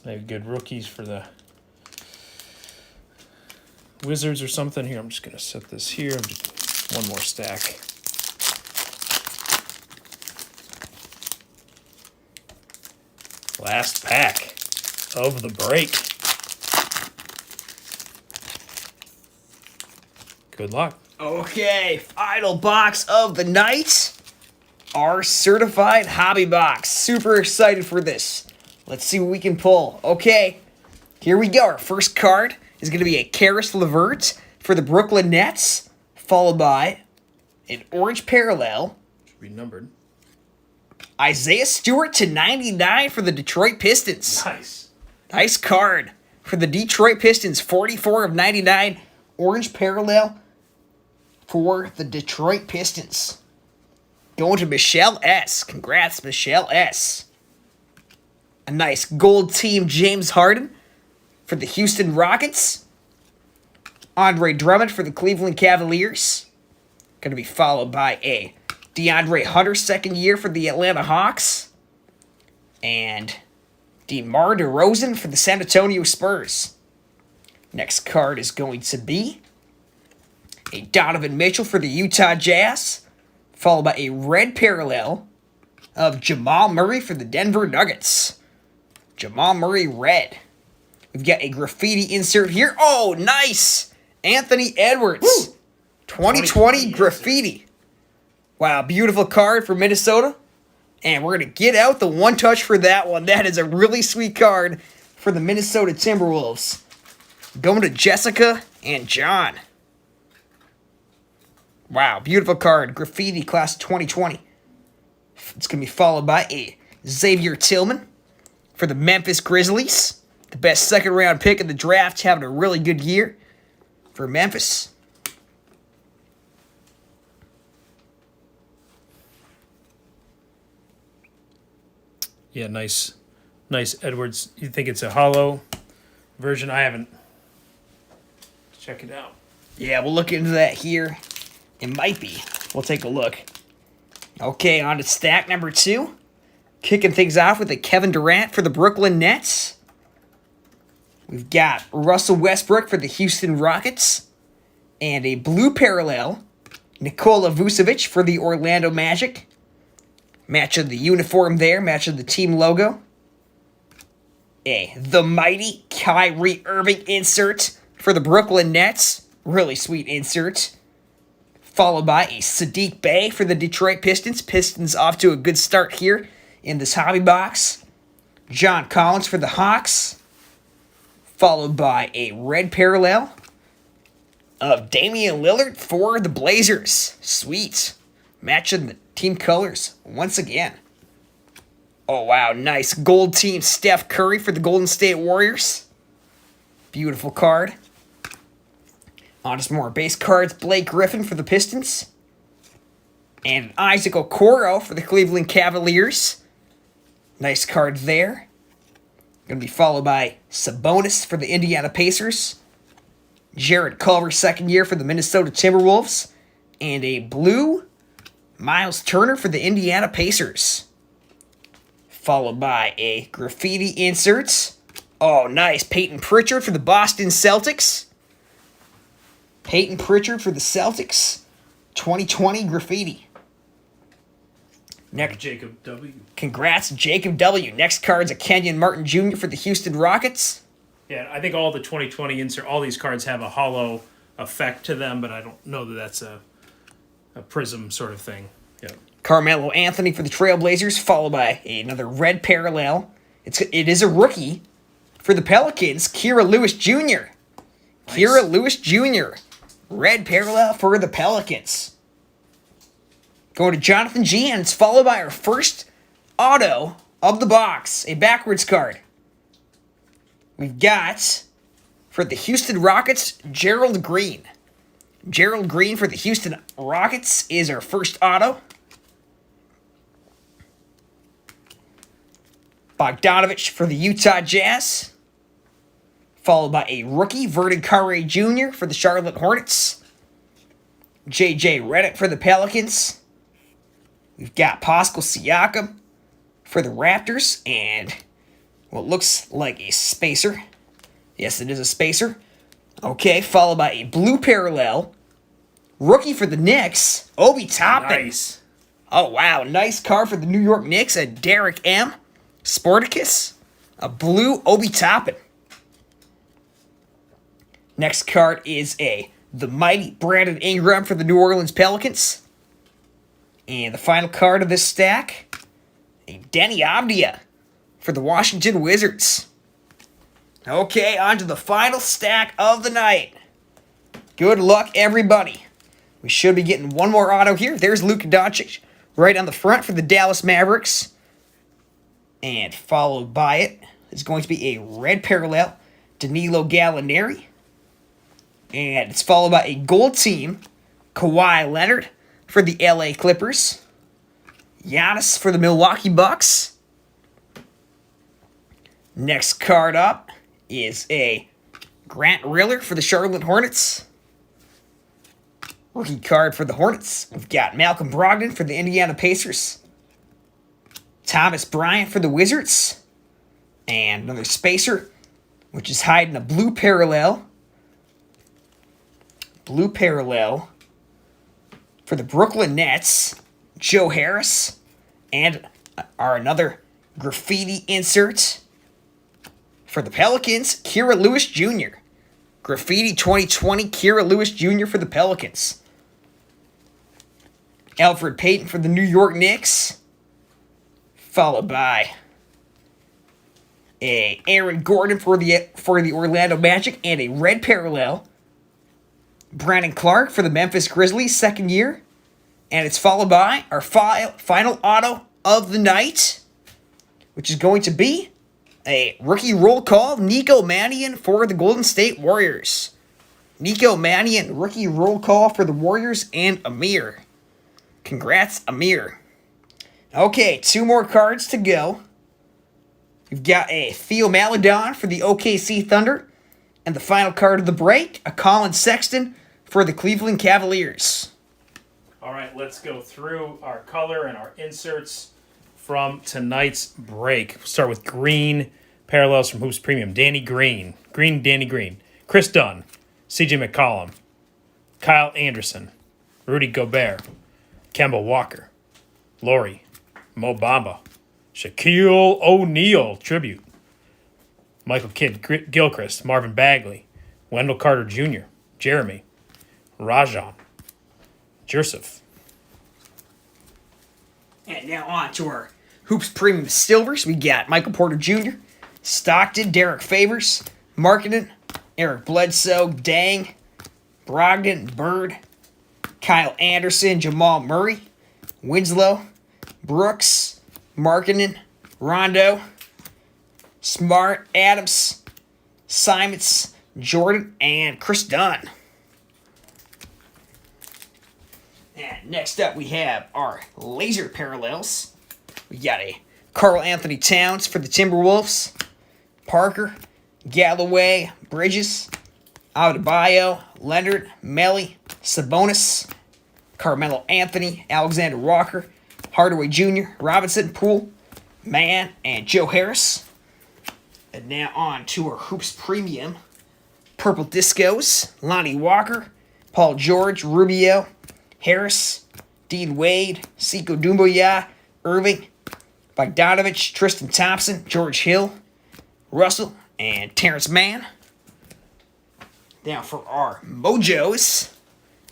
Maybe good rookies for the Wizards or something. Here, I'm just going to set this here. Just one more stack. Last pack of the break. Good luck. Okay, final box of the night. Our certified hobby box. Super excited for this. Let's see what we can pull. Okay, here we go. Our first card is going to be a Karis LeVert for the Brooklyn Nets, followed by an orange parallel. Should be numbered. Isaiah Stewart to 99 for the Detroit Pistons. Nice. Nice card for the Detroit Pistons. 44 of 99. Orange parallel for the Detroit Pistons. Going to Michelle S. Congrats, Michelle S. A nice gold team James Harden for the Houston Rockets. Andre Drummond for the Cleveland Cavaliers. Going to be followed by a DeAndre Hunter, second year for the Atlanta Hawks. And DeMar DeRozan for the San Antonio Spurs. Next card is going to be a Donovan Mitchell for the Utah Jazz, followed by a red parallel of Jamal Murray for the Denver Nuggets. Jamal Murray red. We've got a graffiti insert here. Oh, nice! Anthony Edwards. Woo! 2020 graffiti. Wow, beautiful card for Minnesota. And we're going to get out the one touch for that one. That is a really sweet card for the Minnesota Timberwolves. Going to Jessica and John. Wow, beautiful card. Graffiti class 2020. It's going to be followed by a Xavier Tillman for the Memphis Grizzlies. The best second round pick in the draft, having a really good year for Memphis. Yeah, nice Edwards. You think it's a hollow version? I haven't. Check it out. Yeah, we'll look into that here. It might be. We'll take a look. Okay, on to stack number 2. Kicking things off with a Kevin Durant for the Brooklyn Nets. We've got Russell Westbrook for the Houston Rockets. And a blue parallel, Nikola Vucevic for the Orlando Magic. Match of the uniform there, match of the team logo. The mighty Kyrie Irving insert for the Brooklyn Nets. Really sweet insert. Followed by a Sadiq Bey for the Detroit Pistons. Pistons off to a good start here in this hobby box. John Collins for the Hawks. Followed by a red parallel of Damian Lillard for the Blazers. Sweet. Matching the team colors once again. Oh, wow. Nice. Gold team Steph Curry for the Golden State Warriors. Beautiful card. On to some more base cards. Blake Griffin for the Pistons. And Isaac Okoro for the Cleveland Cavaliers. Nice card there. Going to be followed by Sabonis for the Indiana Pacers. Jared Culver, second year for the Minnesota Timberwolves. And a blue Miles Turner for the Indiana Pacers. Followed by a graffiti inserts. Oh, nice. Peyton Pritchard for the Boston Celtics. Peyton Pritchard for the Celtics. 2020 graffiti. Next, Jacob W. Congrats, Jacob W. Next card's a Kenyon Martin Jr. for the Houston Rockets. Yeah, I think all the 2020 insert, all these cards have a hollow effect to them, but I don't know that that's a prism sort of thing. Yeah. Carmelo Anthony for the Trailblazers, followed by another red parallel. It is a rookie for the Pelicans, Kira Lewis Jr. Nice. Kira Lewis Jr. Red parallel for the Pelicans. Going to Jonathan G, and it's followed by our first auto of the box, a backwards card. We've got, for the Houston Rockets, Gerald Green. Gerald Green for the Houston Rockets is our first auto. Bogdanovich for the Utah Jazz. Followed by a rookie, Vernon Carey Jr. for the Charlotte Hornets. J.J. Redick for the Pelicans. We've got Pascal Siakam for the Raptors. And what looks like a spacer. Yes, it is a spacer. Okay, followed by a blue parallel. Rookie for the Knicks, Obi Toppin. Nice. Oh, wow. Nice card for the New York Knicks, a Derek M. Sporticus. A blue Obi Toppin. Next card is the mighty Brandon Ingram for the New Orleans Pelicans. And the final card of this stack, a Denny Avdia for the Washington Wizards. Okay, on to the final stack of the night. Good luck, everybody. We should be getting one more auto here. There's Luka Doncic right on the front for the Dallas Mavericks. And followed by it is going to be a red parallel, Danilo Gallinari. And it's followed by a gold team, Kawhi Leonard for the LA Clippers. Giannis for the Milwaukee Bucks. Next card up is a Grant Riller for the Charlotte Hornets. Rookie card for the Hornets. We've got Malcolm Brogdon for the Indiana Pacers. Thomas Bryant for the Wizards. And another spacer, which is hiding a blue parallel. Blue parallel for the Brooklyn Nets. Joe Harris. And another graffiti insert for the Pelicans. Kira Lewis Jr. Graffiti 2020 Kira Lewis Jr. for the Pelicans. Alfred Payton for the New York Knicks. Followed by a Aaron Gordon for the Orlando Magic and a red parallel. Brandon Clark for the Memphis Grizzlies, second year. And it's followed by our final auto of the night, which is going to be a rookie roll call, Nico Mannion for the Golden State Warriors. Nico Mannion, rookie roll call for the Warriors and Amir. Congrats, Amir. Okay, 2 more cards to go. We've got a Theo Maledon for the OKC Thunder. And the final card of the break, a Colin Sexton for the Cleveland Cavaliers. All right, let's go through our color and our inserts from tonight's break. We'll start with green parallels from Hoops Premium. Danny Green. Danny Green. Chris Dunn. CJ McCollum. Kyle Anderson. Rudy Gobert. Kemba Walker. Laurie. Mo Bamba. Shaquille O'Neal tribute. Michael Kidd Gilchrist. Marvin Bagley. Wendell Carter Jr. Jeremy. Rajon. Joseph. And now on to our Hoops Premium Silvers. We got Michael Porter Jr., Stockton, Derek Favors, Markkanen, Eric Bledsoe, Dang, Brogdon, Bird, Kyle Anderson, Jamal Murray, Winslow, Brooks, Markkanen, Rondo, Smart, Adams, Simons, Jordan, and Chris Dunn. And next up, we have our laser parallels. We got a Karl Anthony Towns for the Timberwolves, Parker, Galloway, Bridges, Adebayo, Leonard, Melly, Sabonis, Carmelo Anthony, Alexander Walker, Hardaway Jr., Robinson, Poole, Mann, and Joe Harris. And now on to our Hoops Premium. Purple Discos, Lonnie Walker, Paul George, Rubio, Harris, Dean Wade, Sekou Doumbouya, Irving, Bogdanovich, Tristan Thompson, George Hill, Russell, and Terrence Mann. Now for our Mojos,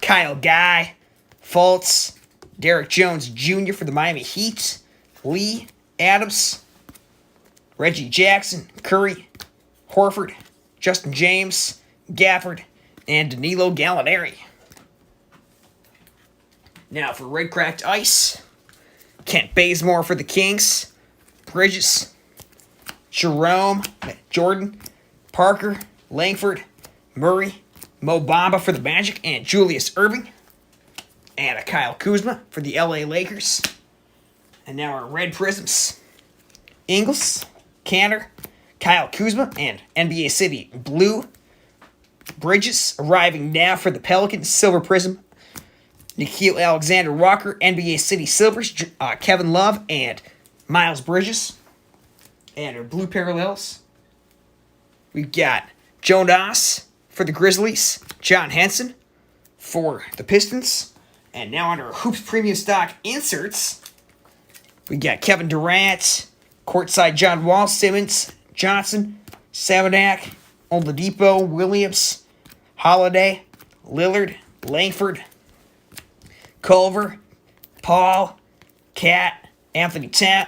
Kyle Guy, Fultz, Derek Jones Jr. for the Miami Heat, Lee, Adams, Reggie Jackson, Curry, Horford, Justin James, Gafford, and Danilo Gallinari. Now for Red Cracked Ice, Kent Bazemore for the Kings, Bridges, Jerome, Jordan, Parker, Langford, Murray, Mo Bamba for the Magic, and Julius Erving, and a Kyle Kuzma for the LA Lakers. And now our Red Prisms, Ingles, Cantor, Kyle Kuzma, and NBA City Blue. Bridges arriving now for the Pelicans, Silver Prism, Nickeil Alexander-Walker, NBA City Silvers, Kevin Love, and Miles Bridges. And our blue parallels, we've got Jonas for the Grizzlies, John Henson for the Pistons. And now under our Hoops Premium Stock inserts, we got Kevin Durant, courtside John Wall, Simmons, Johnson, Savanac, Oladipo, Williams, Holiday, Lillard, Langford, Culver, Paul, Cat, Anthony Davis,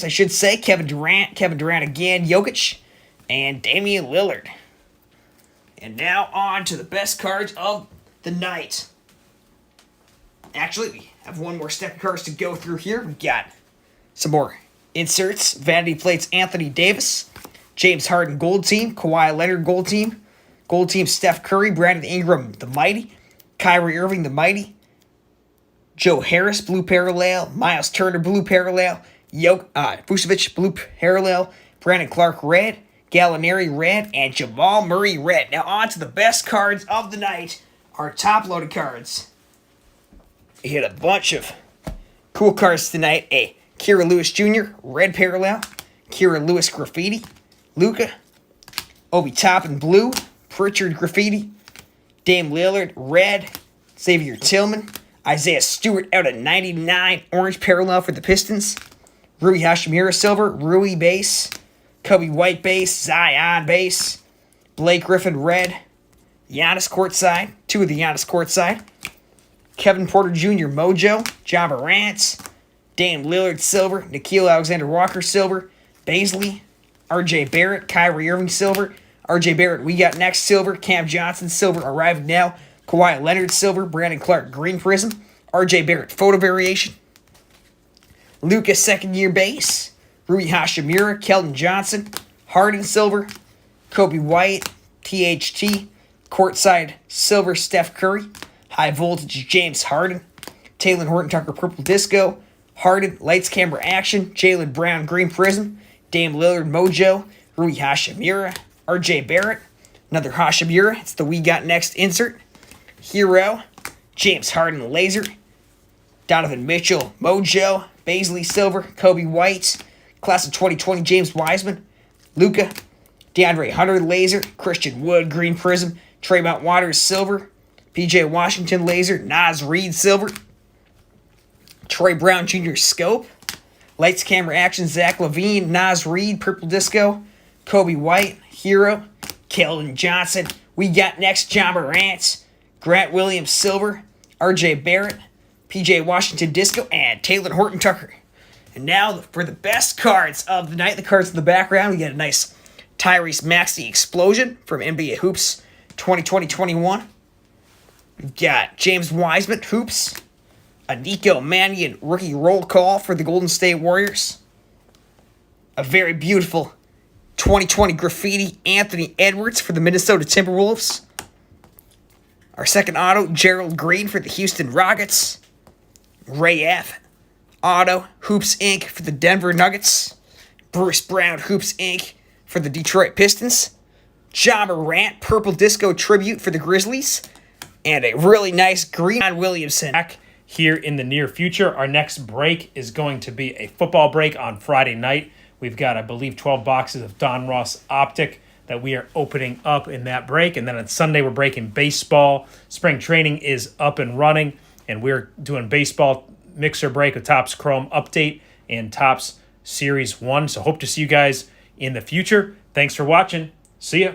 I should say, Kevin Durant again, Jokic, and Damian Lillard. And now on to the best cards of the night. Actually, we have one more stack of cards to go through here. We've got some more inserts. Vanity Plates Anthony Davis, James Harden Gold Team, Kawhi Leonard Gold Team Steph Curry, Brandon Ingram the Mighty, Kyrie Irving the Mighty, Joe Harris Blue Parallel, Miles Turner Blue Parallel, Vucevic Blue Parallel, Brandon Clark Red, Gallinari Red, and Jamal Murray Red. Now on to the best cards of the night. our top loaded cards. We hit a bunch of cool cards tonight. A Kira Lewis Jr. red parallel, Kira Lewis graffiti, Luka, Obi Toppin blue, Pritchard graffiti, Dame Lillard red, Xavier Tillman, Isaiah Stewart out of 99 orange parallel for the Pistons, Rui Hashimura silver, Rui base, Kobe White base, Zion base, Blake Griffin red, Giannis courtside, 2 of the Giannis courtside, Kevin Porter Jr. mojo, Ja Morant, Dame Lillard silver, Nickeil Alexander-Walker silver, Baisley, RJ Barrett, Kyrie Irving silver, RJ Barrett we got next silver, Cam Johnson silver arrived now, Kawhi Leonard silver, Brandon Clark green prism, RJ Barrett photo variation, Luka second year base, Rui Hashimura, Keldon Johnson, Harden silver, Kobe White, THT, courtside silver Steph Curry, high voltage James Harden, Talen Horton-Tucker purple disco, Harden lights camera action, Jaylen Brown green prism, Dame Lillard mojo, Rui Hashimura, RJ Barrett, another Hashimura, it's the we got next insert, Hero, James Harden laser, Donovan Mitchell mojo, Baisley silver, Kobe White, class of 2020 James Wiseman, Luka, DeAndre Hunter laser, Christian Wood green prism, Tremont Waters silver, PJ Washington laser, Naz Reid silver, Troy Brown Jr. scope, lights camera action Zach LaVine, Naz Reid purple disco, Kobe White hero, Keldon Johnson. We got next Ja Morant, Grant Williams silver, RJ Barrett, PJ Washington disco, and Talen Horton-Tucker. And now for the best cards of the night, the cards in the background, we got a nice Tyrese Maxey explosion from NBA Hoops 2020-21. We've got James Wiseman Hoops, a Nico Mannion rookie roll call for the Golden State Warriors, a very beautiful 2020 graffiti Anthony Edwards for the Minnesota Timberwolves, our second auto Gerald Green for the Houston Rockets, Ray F. auto Hoops Inc. for the Denver Nuggets, Bruce Brown Hoops Inc. for the Detroit Pistons, Ja Morant purple disco tribute for the Grizzlies, and a really nice green on Williamson. Back here in the near future. Our next break is going to be a football break on Friday night. We've got, I believe, 12 boxes of Don Ross Optic that we are opening up in that break. And then on Sunday, we're breaking baseball. Spring training is up and running, and we're doing baseball mixer break with Topps Chrome Update and Topps Series 1. So hope to see you guys in the future. Thanks for watching. See ya.